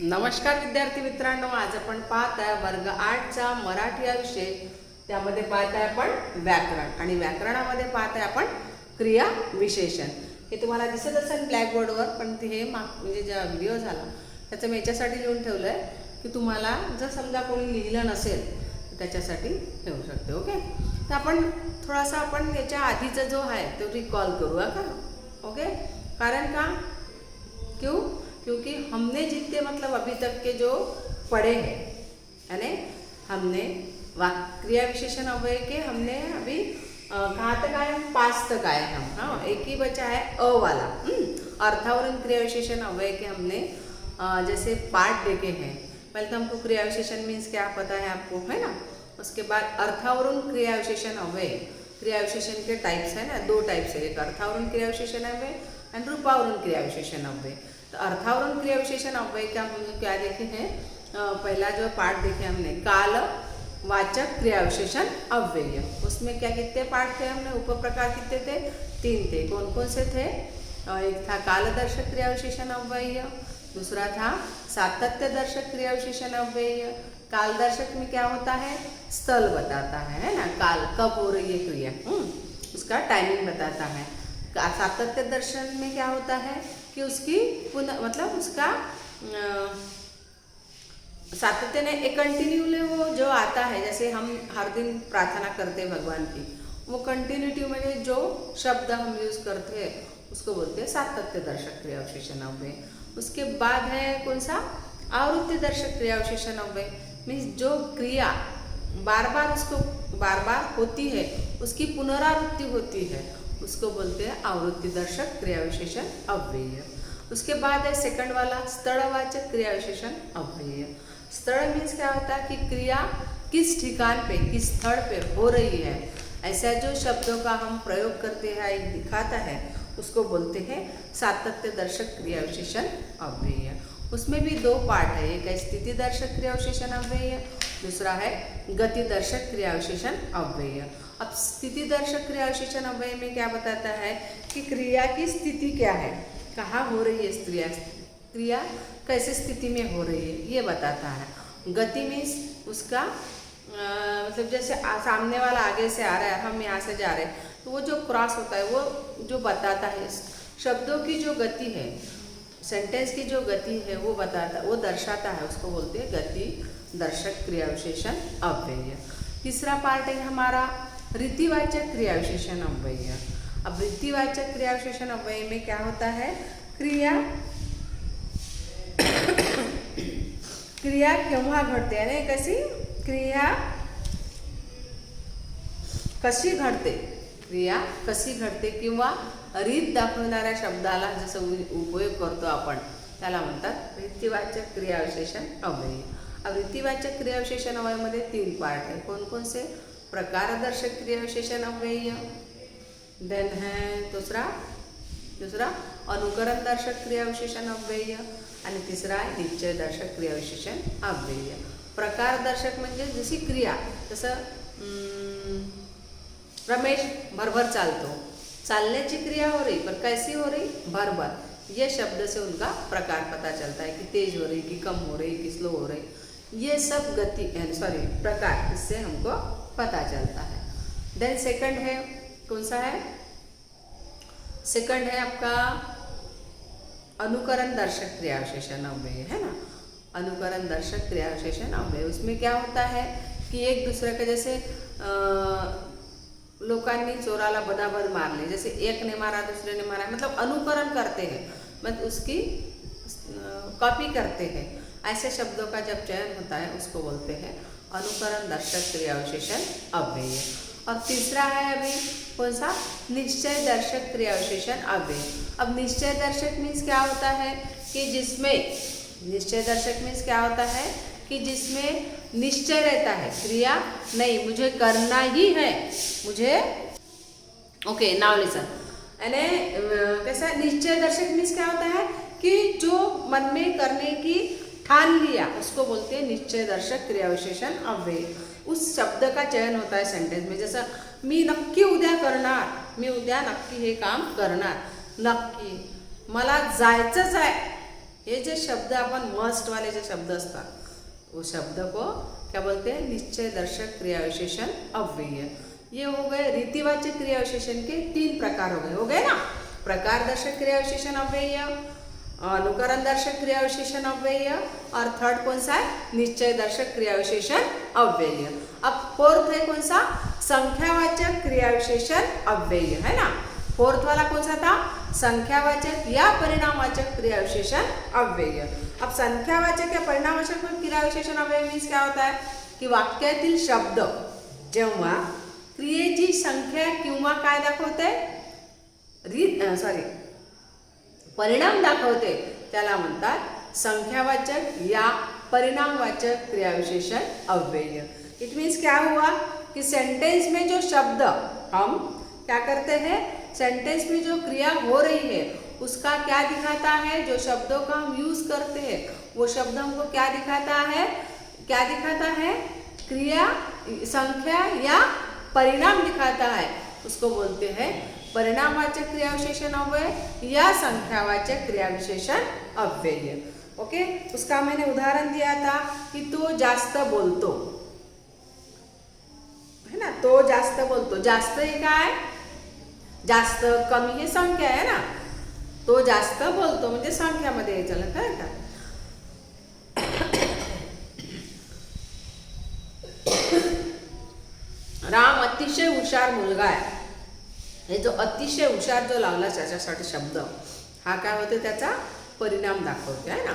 नमस्कार विद्यार्थी मित्रांनो, आज आपण पाहत आहे वर्ग 8चा मराठी हा विषय. त्यामध्ये पाहत आहे आपण व्याकरण आणि व्याकरणामध्ये पाहत आहे आपण क्रिया विशेषण. हे तुम्हाला दिसत असेल ब्लॅकबोर्डवर, पण ते हे म्हणजे ज्या व्हिडिओ झाला त्याचं मी याच्यासाठी लिहून ठेवलं आहे की तुम्हाला जर समजा कोणी लिहिलं नसेल तर त्याच्यासाठी ठेवू शकते. ओके, तर आपण थोडासा आपण याच्या आधीचा जो आहे तो रिकॉल करूया का. ओके, कारण का क्योंकि हमने जितने मतलब अभी तक के जो पढ़े हैं, यानी हमने क्रिया विशेषण अव्यय के हमने अभी कहाँ तक आए हम 5 तक आए हम. हाँ, एक ही बचा है अ वाला. अर्थावरण क्रिया विशेषण अव्यय के हमने जैसे पार्ट देखे हैं. पहले तो हमको क्रिया विशेषण मीन्स क्या पता है आपको, है ना. उसके बाद अर्थावरण क्रिया विशेषण अव्यय. क्रिया विशेषण के टाइप्स है ना, 2 टाइप्स है, एक अर्थावरण क्रिया विशेषण अव्यय एंड रूपावरण क्रिया विशेषण अव्यय. तो अर्थावरण क्रिया विशेषण अव्यय का हम क्या देखे हैं, पहला जो पार्ट देखे हमने काल वाचक क्रिया विशेषण अव्यय. उसमें क्या कितने पार्ट थे हमने, उपप्रकार कितने थे, 3 थे. कौन कौन से थे, एक था कालदर्शक क्रिया विशेषण अव्यय, दूसरा था सातत्य दर्शक क्रिया विशेषण अव्यय. कालदर्शक में क्या होता है, स्थल बताता है ना, काल कब हो रही है क्रिया, उसका टाइमिंग बताता है. सातत्य दर्शन में क्या होता है कि उसकी पुनः मतलब उसका सातत्य ने एक कंटिन्यूली वो जो आता है, जैसे हम हर दिन प्रार्थना करते हैं भगवान की, वो कंटिन्यूटी में जो शब्द हम यूज करते हैं उसको बोलते हैं सातत्य दर्शक क्रिया विशेषण अव्यय. उसके बाद है कौन सा, आवृत्ति दर्शक क्रिया विशेषण अव्यय. मीन्स जो क्रिया बार बार होती है, उसकी पुनरावृत्ति होती है, उसको बोलते हैं आवृत्ति दर्शक क्रिया विशेषण अव्यय. उसके बाद है सेकंड वाला स्थलवाचक क्रिया विशेषण अव्यय. स्थल मीन्स क्या होता है कि क्रिया किस ठिकान पे, किस स्थल पे हो रही है, ऐसा जो शब्दों का हम प्रयोग करते हैं, एक दिखाता है, उसको बोलते हैं सातत्य दर्शक क्रिया विशेषण अव्यय. उसमें भी 2 पार्ट है, एक है स्थिति दर्शक क्रिया विशेषण अव्यय, दूसरा है गति दर्शक क्रिया विशेषण अव्यय. अब स्थिति दर्शक क्रिया विशेषण अव्यय में क्या बताता है कि क्रिया की स्थिति क्या है, कहाँ हो रही है क्रिया कैसे स्थिति में हो रही है, ये बताता है. गति मीन्स उसका मतलब जैसे सामने वाला आगे से आ रहा है, हम यहाँ से जा रहे हैं, तो वो जो क्रॉस होता है वो जो बताता है शब्दों की जो गति है, सेंटेंस की जो गति है वो बताता, वो दर्शाता है, उसको बोलते हैं गति दर्शक क्रिया विशेषण अव्यय. तीसरा पार्ट है हमारा रीतिवाचक क्रिया विशेषण अव्यय. अब रीतिवाचक क्रिया विशेषण अव्यय में क्या होता है, क्रिया केव्हा घडते, यानी क्रिया कशी घडते किंवा रीत दाखवणाऱ्या शब्दाला जसं उपयोग करतो आपण, त्याला म्हणतात रीतिवाचक क्रिया विशेषण अव्यय. अब रीतिवाचक क्रिया विशेषण अव्यय मध्ये 3 पार्ट है. कौन कौन से, प्रकारदर्शक क्रिया विशेषण अव्यय, देन है दूसरा अनुकरण दर्शक क्रिया विशेषण अव्यय आणि तिसरा आहे निश्चय दर्शक क्रिया विशेषण अव्यय. प्रकारदर्शक म्हणजे जशी क्रिया, जसं रमेश भरभर चालतो, चालने की क्रिया हो रही पर कैसी हो रही, भरभर. ये शब्द से उनका प्रकार पता चलता है कि तेज हो रही, कि कम हो रही, कि स्लो हो रही. ये सब प्रकार इससे हमको पता चलता है. देन सेकंड है, कौन सा है, सेकंड है आपका अनुकरण दर्शक क्रिया विशेषण अव्यय, है ना. अनुकरण दर्शक क्रिया विशेषण अव्यय, उसमें क्या होता है कि एक दूसरे का, जैसे लोकांनी चोराला बदाबद मारले, जैसे एक ने मारा दूसरे ने मारा, मतलब अनुकरण करते हैं, मतलब उसकी कॉपी करते हैं. ऐसे शब्दों का जब चयन होता है उसको बोलते हैं अनुकरण दर्शक क्रिया विशेषण अव्यय. और तीसरा है अभी कौन सा, निश्चय दर्शक क्रिया विशेषण अव्यय. अब निश्चय दर्शक मीन्स क्या होता है कि जिसमें निश्चय रहता है, क्रिया नहीं मुझे करना ही है, मुझे ओके नाउ लिसन, यानी कैसा निश्चय दर्शक मीन्स क्या होता है कि जो मन में करने की ठान लिया, उसको बोलते हैं निश्चय दर्शक क्रिया विशेषण अव्यय. उस शब्द का चयन होता है सेंटेंस में, जसं मी नक्की उद्या करणार, मी उद्या नक्की हे काम करणार, नक्की मला जायचंच आहे, ये जो शब्द अपन मस्ट वाले जो शब्द असतात वो शब्द को क्या बोलते हैं, निश्चय दर्शक क्रिया विशेषण अव्यय। ये हो गए रीतिवाचक क्रिया विशेषण के 3 प्रकार हो गए ना, प्रकार दर्शक क्रिया विशेषण अव्यय, अनुकरण दर्शक क्रिया विशेषण अव्यय और थर्ड कौन सा है, निश्चय दर्शक क्रिया विशेषण अव्यय। अब फोर्थ है कौन सा, संख्यावाचक क्रिया विशेषण अव्यय, है ना। फोर्थ वाला कौन सा था, संख्यावाचक या परिणामवाचक क्रिया विशेषण अव्यय। अब संख्यावाचक या परिणामवाचक क्रिया विशेषण अव्यय मीन्स क्या होता है की वाक्यातील शब्द जेव्हा क्रियेची संख्या किंवा काय दाखवते, परिणाम दाखवते त्याला म्हणतात संख्यावाचक या परिणामवाचक क्रिया विशेषण अव्यय। इट मीन्स क्या हुआ कि सेंटेंस में जो शब्द हम क्या करते हैं, सेंटेंस में जो क्रिया हो रही है उसका क्या दिखाता है, जो शब्दों का हम यूज करते हैं वो शब्द हमको क्या दिखाता है, क्रिया संख्या या परिणाम दिखाता है, उसको बोलते हैं परिणामवाचक क्रिया विशेषण अव्यय या संख्यावाचक क्रिया विशेषण अव्यय। ओके, उसका मैंने उदाहरण दिया था कि तो जास्त बोलतो, है ना, तो जास्त बोलतो, जास्त हे काय, जास्त कमी हे संख्या आहे ना, तो जास्त बोलतो म्हणजे संख्यामध्ये यायचं काय का। राम अतिशय हुशार मुलगा आहे, हे जो अतिशय हुशार जो लावला त्याच्यासाठी शब्द हा काय होते, त्याचा परिणाम दाखवते, है ना।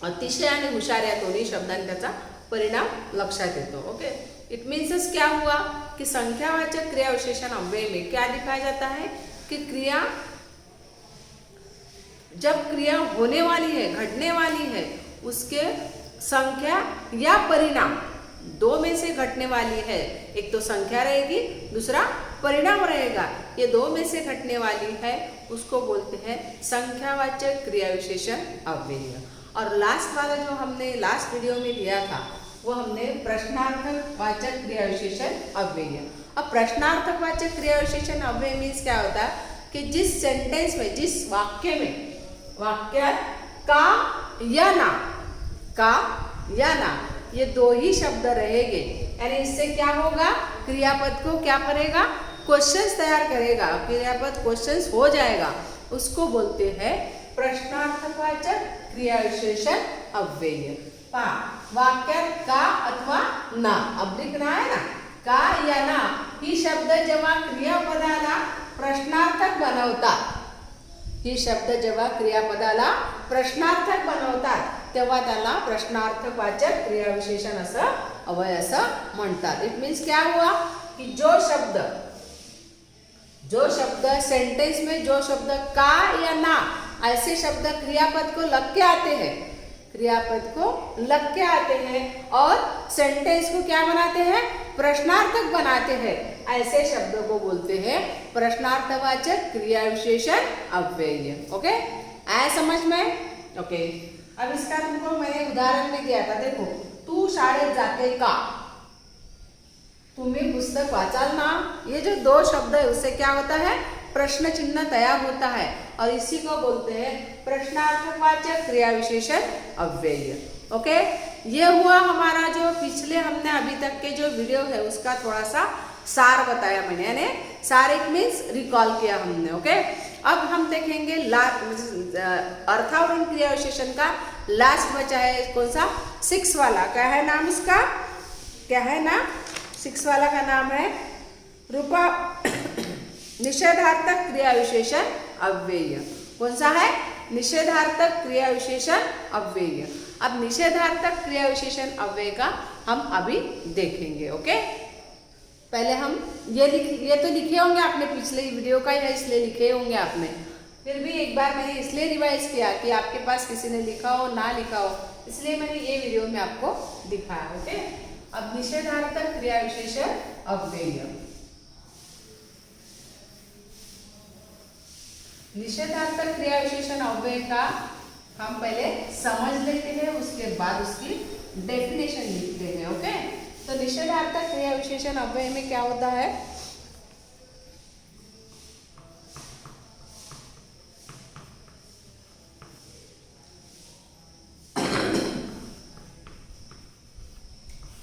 अतिशय आणि हुशार या दोन्ही शब्दांनी त्याचा परिणाम लक्षात येतो। ओके, इट मीन्स क्या हुआ कि संख्यावाचक क्रिया विशेषण अव्यय में क्या दिखाया जाता है कि क्रिया जब क्रिया होने वाली है, घटने वाली है, उसके संख्या या परिणाम दो में से घटने वाली है, एक तो संख्या रहेगी दूसरा परिणाम रहेगा, ये दो में से घटने वाली है उसको बोलते हैं संख्यावाचक क्रिया विशेषण अव्यय। और लास्ट वाला जो हमने लास्ट वीडियो में लिया था वो हमने प्रश्नार्थक वाचक क्रिया विशेषण अव्यय। अब प्रश्नार्थक वाचक क्रिया विशेषण अव्यय मीन्स क्या होता है कि जिस सेंटेंस में, जिस वाक्य में, वाक्य का या ना ये दो ही शब्द रहेंगे, यानी इससे क्या होगा, क्रियापद को क्या करेगा, क्वेश्चंस तैयार करेगा, क्रियापद क्वेश्चंस हो जाएगा, उसको बोलते हैं प्रश्नार्थकवाचक क्रिया विशेषण अव्यय। वाक्यात का अथवा ना, अब्लिक ना आहे ना, का या ना ही शब्द जेव्हा क्रियापदाला प्रश्नार्थक बनवतात, ही शब्द जेव्हा क्रियापदाला प्रश्नार्थक बनवतात तेव्हा त्याला प्रश्नार्थकवाचक क्रिया विशेषण असं अव्यय असं म्हणतात। इट मीन्स क्या हुआ कि जो शब्द सेंटेंस में जो शब्द का या ना ऐसे शब्द क्रियापद को लग के आते हैं, क्रियापद को लग के आते हैं और सेंटेंस को क्या बनाते हैं, प्रश्नार्थक बनाते हैं, ऐसे शब्दों को बोलते हैं प्रश्नार्थवाचक क्रिया विशेषण अव्यय। ओके, आया समझ में। ओके, अब इसका तुमको मैंने उदाहरण में दिया था, देखो, तू शाळेत जाते का, तुम्ही पुस्तक वाचाल ना, ये जो दो शब्द है उससे क्या होता है, प्रश्न चिन्ह तैयार होता है और इसी को बोलते हैं प्रश्नार्थकवाचक क्रिया विशेषण अव्यय। ओके, ये हुआ हमारा जो पिछले हमने अभी तक के जो वीडियो है उसका थोड़ा सा सार बताया मैंने, यानी सार इट मीन्स रिकॉल किया हमने। ओके, अब हम देखेंगे अर्थावरण क्रिया विशेषण का लास्ट बचा है कौन सा, 6 वाला, क्या है नाम उसका, क्या है ना, 6 वाला का नाम है रूपा निषेधार्थक क्रिया विशेषण अव्यय। कौन सा है, निषेधार्थक क्रिया विशेषण अव्यय। अब निषेधार्थक क्रिया विशेषण अव्यय का हम अभी देखेंगे। ओके, पहले हम ये तो लिखे होंगे आपने, पिछले वीडियो का ही है इसलिए लिखे होंगे आपने, फिर भी एक बार मैंने इसलिए रिवाइज किया कि आपके पास किसी ने लिखा हो ना लिखा हो, इसलिए मैंने ये वीडियो में आपको दिखाया। ओके, अब निषेधार्थक क्रिया विशेषण अव्यय, निषेधार्थक क्रिया विशेषण अव्यय का हम पहले समझ लेते हैं, उसके बाद उसकी डेफिनेशन लिखते हैं। ओके, तो निषेधार्थक क्रिया विशेषण अव्यय में क्या होता है,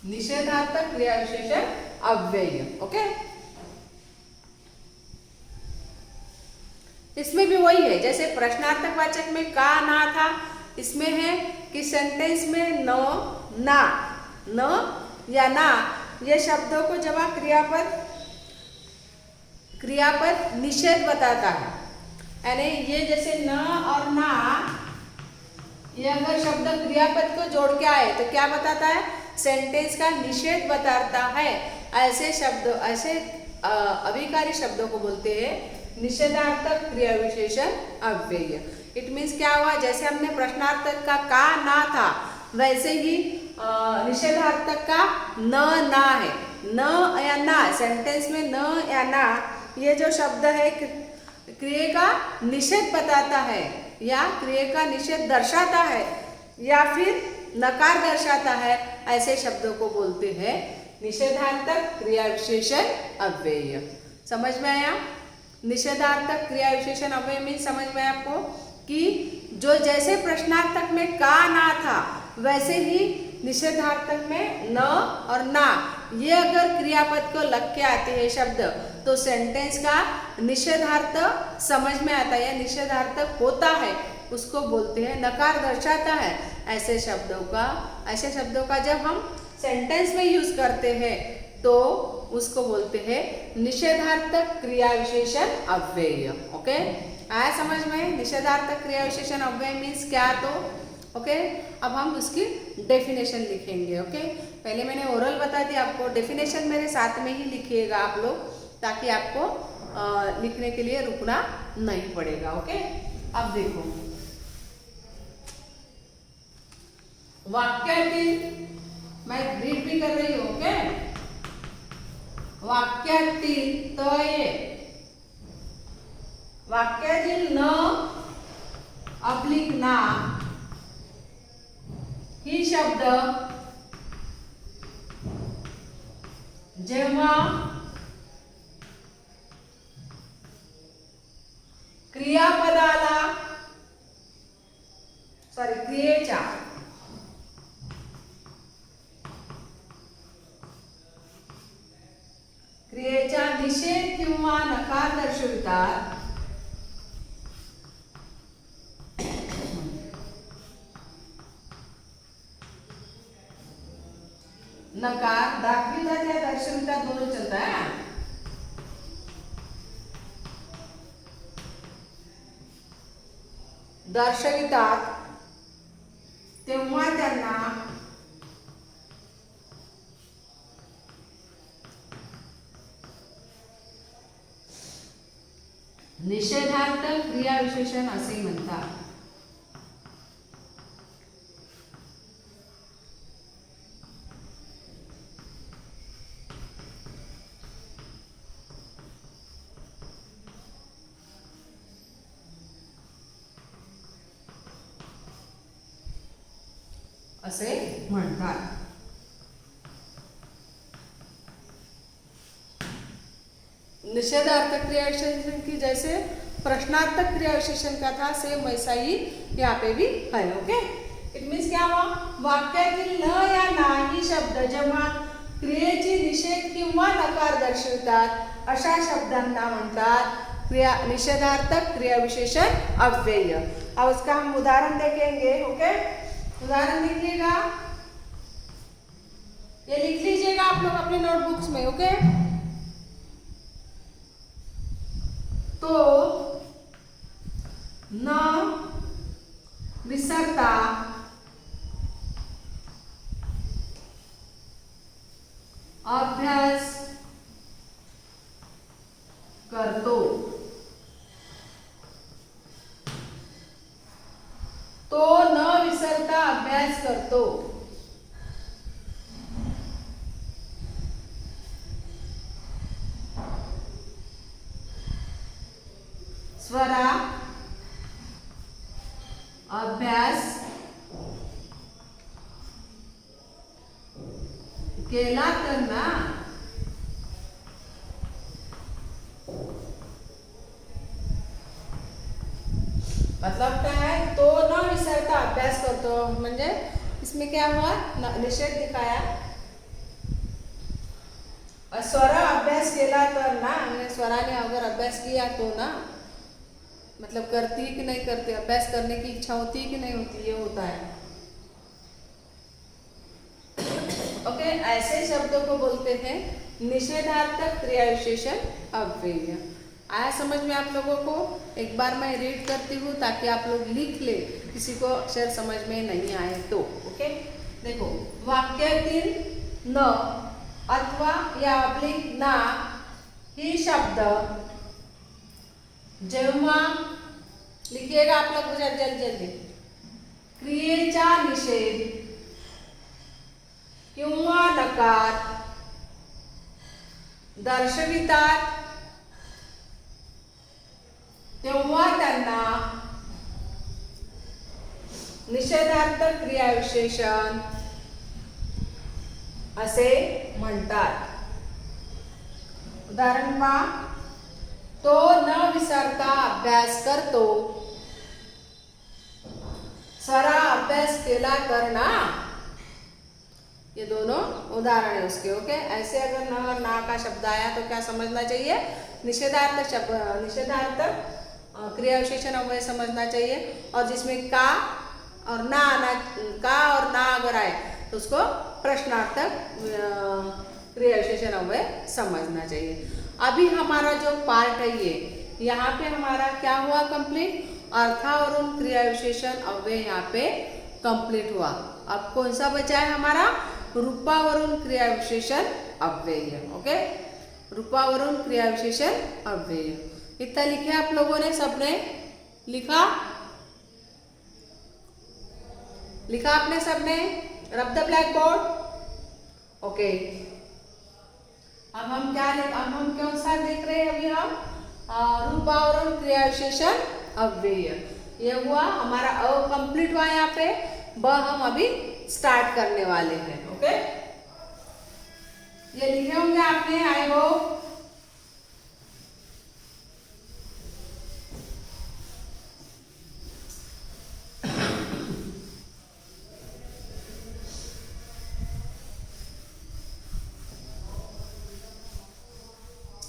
निषेधार्थक क्रिया विशेषण अव्यय। ओके, इसमें भी वही है जैसे प्रश्नार्थक वाचक में का ना था, इसमें है कि सेंटेंस में न, ना, न या ना ये शब्दों को जब आप क्रियापद निषेध बताता है, यानी ये जैसे न और ना, ये अगर शब्द क्रियापद को जोड़ के आए तो क्या बताता है, सेंटेंस का निषेध बताता है। ऐसे शब्द, ऐसे अभिकारी शब्दों को बोलते हैं निषेधार्थक क्रिया विशेषण अव्यय। इट मीन्स क्या हुआ, जैसे हमने प्रश्नार्थक का ना था, वैसे ही निषेधार्थक का न ना है। न या ना, सेंटेंस में न या ना ये जो शब्द है क्रिया का निषेध बताता है या क्रिया का निषेध दर्शाता है या फिर नकार दर्शाता है, ऐसे शब्दों को बोलते हैं निषेधार्थक क्रिया विशेषण अव्यय। समझ में आया? निषेधार्थक क्रिया विशेषण अव्यय में समझ में आपको कि जो जैसे प्रश्नार्थक में का ना था वैसे ही निषेधार्थक में न और ना ये अगर क्रियापद को लग के आते हैं शब्द तो सेंटेंस का निषेधार्थ समझ में आता है या निषेधार्थक होता है, उसको बोलते हैं नकार दर्शाता है। ऐसे शब्दों का जब हम सेंटेंस में यूज करते हैं तो उसको बोलते हैं निषेधार्थक क्रिया विशेषण अव्यय। ओके, आया समझ में? निषेधार्थक क्रिया विशेषण अव्यय मीन्स क्या? तो ओके, अब हम उसकी डेफिनेशन लिखेंगे। ओके, पहले मैंने ओरल बता दिया आपको, डेफिनेशन मेरे साथ में ही लिखिएगा आप लोग, ताकि आपको लिखने के लिए रुकना नहीं पड़ेगा। ओके, अब देखो वाक्यातील, मैं रीड भी कर रही हूँ। ओके, वाक्यातील वाक्यातील न अब्लिक ना ही शब्द जेव्हा क्रियापदाला क्रियेचा निषेध किंवा नकार दर्शवितात, नकार दाखवितात या दर्शवितात दोनों चलता है। दर्शवितात तेव्हा त्यांना निषेधार्थक क्रिया विशेषण असे म्हणतात। असे म्हणतात। निषेधार्थक क्रिया विशेषण की जैसे प्रश्नार्थक क्रिया विशेषण का था, सेम वैसा ही यहाँ पे भी है। ओके, इट मीन्स क्या हुआ, वाक्यातील न या नाही शब्द जेव्हा क्रियेची निषेध किंवा नकार दर्शवितात अशा शब्दांना म्हणतात निषेधार्थक क्रिया विशेषण अव्यय। अब उसका हम उदाहरण देखेंगे। ओके, उदाहरण लिखिएगा, ये लिख लीजिएगा आप लोग अपने नोटबुक्स में। ओके, तो न विसरता अभ्यास करतो, तो न विसरता अभ्यास करतो। स्वरा अभ्यास केला तर ना, मतलब क्या है, तो न विसरता अभ्यास करतो, म्हणजे इसमें क्या हुआ, निषेध दिखाया स्वरा अभ्यास केला तर ना, म्हणजे स्वराने अगर अभ्यास किया तो ना, मतलब करती कि नहीं करती, अभ्यास करने की इच्छा होती कि नहीं होती, ये होता है। ओके, ऐसे शब्दों को बोलते हैं निषेधार्थक क्रिया विशेषण अव्यय। आया समझ में आप लोगों को? एक बार मैं रीड करती हूँ ताकि आप लोग लिख ले, किसी को अक्षर समझ में नहीं आए तो। ओके, देखो, वाक्यातील न अथवा या अब्लिक ना ही शब्द जेव्हा, लिखिएगा आप लोग जल्दी जल्दी, क्रियेचा निषेध किंवा नकार दर्शवितात तेव्हा त्यांना निषेधार्थक क्रियाविशेषण असे म्हणतात। उदाहरण पहा, तो न विसरता अभ्यास करतो, स्वरा अभ्यास केला तर ना, ये दोनों उदाहरण है उसके। ओके, ऐसे अगर न और ना का शब्द आया तो क्या समझना चाहिए? निषेधार्थक शब्द, निषेधार्थक क्रिया विशेषण अव्यय समझना चाहिए। और जिसमें का और ना आना, का और ना अगर आए तो उसको प्रश्नार्थक क्रिया विशेषण अव्यय समझना चाहिए। अभी हमारा जो पार्ट है ये, यहाँ पे हमारा क्या हुआ कंप्लीट? अर्थावरून क्रिया विशेषण अव्यय यहाँ पे कंप्लीट हुआ। अब कौन सा बचा है हमारा? रूपावरून क्रिया विशेषण अव्यय। ओके, रूपावरून क्रिया विशेषण अव्यय। इतना लिखे आप लोगों ने, सबने लिखा? लिखा आपने सबने? रब द ब्लैक बोर्ड। ओके, अब हम कौन सा देख रहे हैं? अभी हम रूपावरून क्रिया विशेषण अव्यय, ये हुआ हमारा अ कंप्लीट हुआ। यहाँ पे ब हम अभी स्टार्ट करने वाले हैं। ओके, ये लिखे होंगे आपने, आई होप।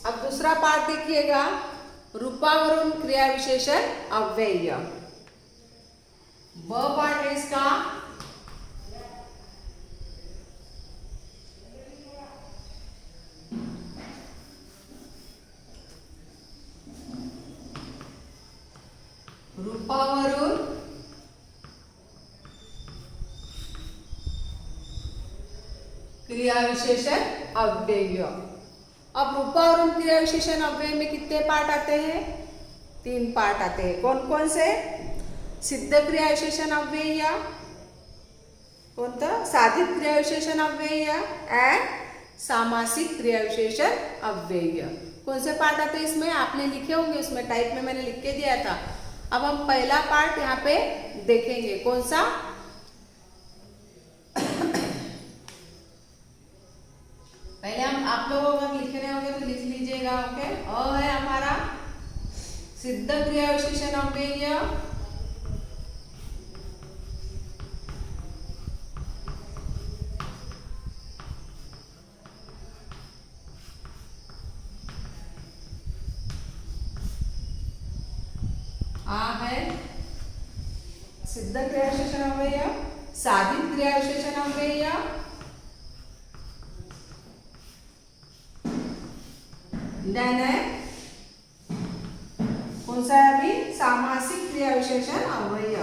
अब दूसरा पार्ट देखिएगा, रूपावरून क्रिया विशेषण अव्यय। ब पार्ट है इसका। रूपावरून क्रिया विशेषण अव्यय। अब रूपावरून क्रिया विशेषण अव्यय में कितने पार्ट आते हैं? 3 पार्ट आते हैं। कौन कौन से? सिद्ध क्रिया विशेषण अव्यय, कोणतं? साधित क्रिया विशेषण अव्यय एंड सामासिक क्रिया विशेषण अव्यय। कौन से पार्ट आते हैं इसमें? आपने लिखे होंगे, उसमें टाइप में मैंने लिख के दिया था। अब हम पहला पार्ट यहाँ पे देखेंगे, कौन सा? पहले हम, आप लोगों को अगर लिखने होंगे तो लिख लीजिएगा। ओके, अ है हमारा सिद्ध क्रिया विशेषण अव्यय। आ है सिद्ध क्रिया विशेषण अव्यय, साधित क्रिया विशेषण अव्यय, देन है कौन सा है अभी? सामासिक क्रिया विशेषण अव्यय।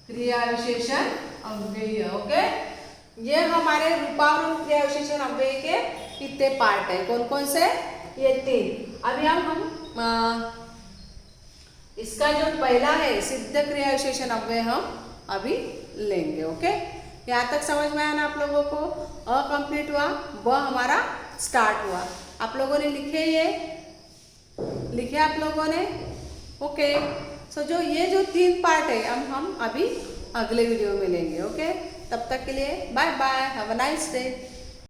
क्रिया विशेषण अव्यय। ओके, ये हमारे रूपावरून क्रिया विशेषण अव्यय के कितने पार्ट है? कौन कौन से? ये 3। अभी हम इसका जो पहला है सिद्ध क्रिया विशेषण अव्यय हम अभी लेंगे। ओके, यहाँ तक समझ में आया ना आप लोगों को? अ कंप्लीट हुआ, ब हमारा स्टार्ट हुआ। आप लोगों ने लिखे, ये लिखे आप लोगों ने? ओके, सो ये जो 3 पार्ट है हम अभी अगले वीडियो में लेंगे। ओके, तब तक के लिए bye bye, have a nice day.